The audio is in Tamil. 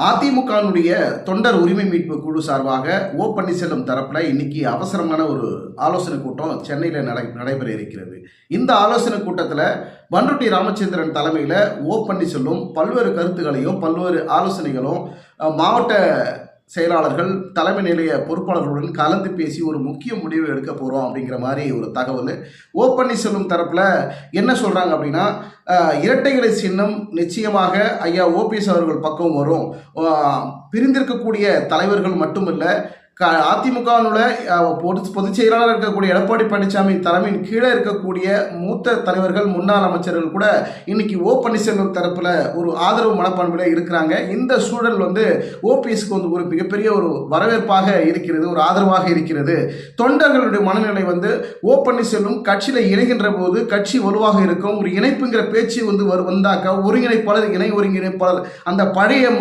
அதிமுகனுடைய தொண்டர் உரிமை மீட்பு குழு சார்பாக ஓ பன்னீர்செல்வம் தரப்புல இன்னைக்கு அவசரமான ஒரு ஆலோசனை கூட்டம் சென்னையில் நடைபெற இருக்கிறது. இந்த ஆலோசனை கூட்டத்தில் பண்ருட்டி ராமச்சந்திரன் தலைமையில் ஓ பன்னீர்செல்வம் பல்வேறு கருத்துக்களையும் பல்வேறு ஆலோசனைகளும் மாவட்ட செயலாளர்கள் தலைமை நிலைய பொறுப்பாளர்களுடன் கலந்து பேசி ஒரு முக்கிய முடிவு எடுக்க போகிறோம் அப்படிங்கிற மாதிரி ஒரு தகவல். ஓ பன்னீர்செல்வம் தரப்பில் என்ன சொல்கிறாங்க அப்படின்னா, இரட்டைகளை சின்னம் நிச்சயமாக ஐயா ஓபிஎஸ் அவர்கள் பக்கம் வரும். பிரிந்திருக்கக்கூடிய தலைவர்கள் மட்டுமல்ல, அதிமுகவில் பொதுச் செயலாளர் இருக்கக்கூடிய எடப்பாடி பழனிசாமி தலைமையின் கீழே இருக்கக்கூடிய மூத்த தலைவர்கள் முன்னாள் அமைச்சர்கள் கூட இன்னைக்கு ஓ பன்னீர்செல்வம் தரப்புல ஒரு ஆதரவு மனப்பான்மையில இருக்கிறாங்க. இந்த சூழல் ஓபிஎஸ்க்கு ஒரு மிகப்பெரிய ஒரு வரவேற்பாக இருக்கிறது, ஒரு ஆதரவாக இருக்கிறது. தொண்டர்களுடைய மனநிலை ஓ பன்னீர்செல்வம் கட்சியில இணைகின்ற போது கட்சி வலுவாக இருக்கும். ஒரு இணைப்புங்கிற பேச்சு வந்தாக்க ஒருங்கிணைப்பாளர் இணை ஒருங்கிணைப்பாளர் அந்த பழைய